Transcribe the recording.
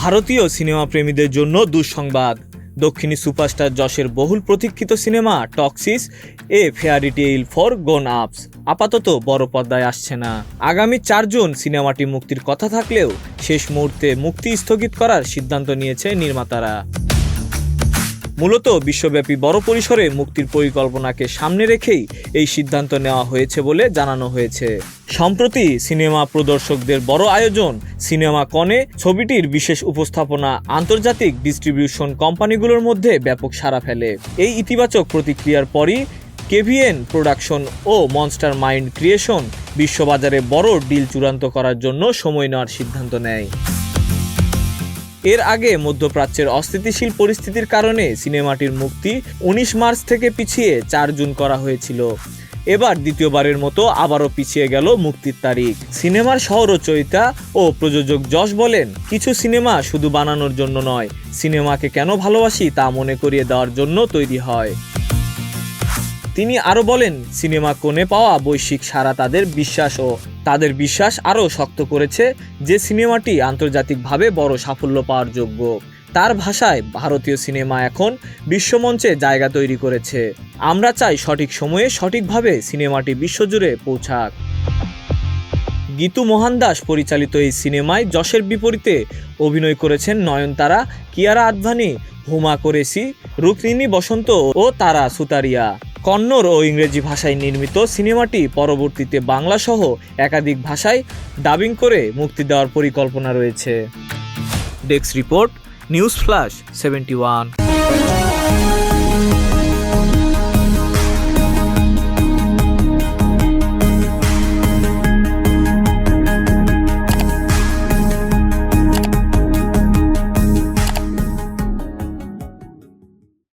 ভারতীয় সিনেমা প্রেমীদের জন্য দুঃসংবাদ। দক্ষিণী সুপারস্টার যশের বহুল প্রতীক্ষিত cinema Toxic a fairy tale for grown ups আপাতত বড় পর্দায় আসছে না। আগামী 4 জুন সিনেমাটি মুক্তির কথা থাকলেও শেষ মুহূর্তে মুক্তি স্থগিত করার সিদ্ধান্ত নিয়েছে নির্মাতারা। মূলত বিশ্বব্যাপী বড় পরিসরে মুক্তির পরিকল্পনাকে সামনে রেখেই এই সিদ্ধান্ত নেওয়া হয়েছে বলে জানানো হয়েছে। সম্প্রতি সিনেমা প্রদর্শকদের বড় আয়োজন সিনেমা কনে ছবিটির বিশেষ উপস্থাপনা আন্তর্জাতিক ডিস্ট্রিবিউশন কোম্পানিগুলোর মধ্যে ব্যাপক সাড়া ফেলে। এই ইতিবাচক প্রতিক্রিয়ার পরই কেভিএন প্রোডাকশন ও মনস্টার মাইন্ড ক্রিয়েশন বিশ্ববাজারে বড় ডিল চূড়ান্ত করার জন্য সময় নেওয়ার সিদ্ধান্ত নেয়। এর আগে মধ্যপ্রাচ্যের অস্থিতিশীল পরিস্থিতির কারণে সিনেমাটির মুক্তি 19 মার্চ থেকে পিছিয়ে 4 জুন করা হয়েছিল। এবার দ্বিতীয়বারের মতো আবারও পিছিয়ে গেল মুক্তির তারিখ। সিনেমার সহ-রচয়িতা ও প্রযোজক যশ বলেন, কিছু সিনেমা শুধু বানানোর জন্য নয়, সিনেমাকে কেন ভালোবাসি তা মনে করিয়ে দেওয়ার জন্য তৈরি হয়। তিনি আরও বলেন, সিনেমা কোণে পাওয়া বৈশ্বিক সাড়া তাদের বিশ্বাস আরও শক্ত করেছে যে সিনেমাটি আন্তর্জাতিকভাবে বড় সাফল্য পাওয়ার যোগ্য। তার ভাষায়, ভারতীয় সিনেমা এখন বিশ্বমঞ্চে জায়গা তৈরি করেছে। আমরা চাই সঠিক সময়ে সঠিকভাবে সিনেমাটি বিশ্বজুড়ে পৌঁছাক। গীতু মোহনদাস পরিচালিত এই সিনেমায় যশের বিপরীতে অভিনয় করেছেন নয়নতারা, কিয়ারা আদভানি, হুমা কোরেশি, রুক্মিণী বসন্ত ও তারা সুতারিয়া। কন্নড় ও ইংরেজি ভাষায় নির্মিত সিনেমাটি পরবর্তীতে বাংলা সহ একাধিক ভাষায় ডাবিং করে মুক্তি দেওয়ার পরিকল্পনা রয়েছে। Desk report, news flash 71।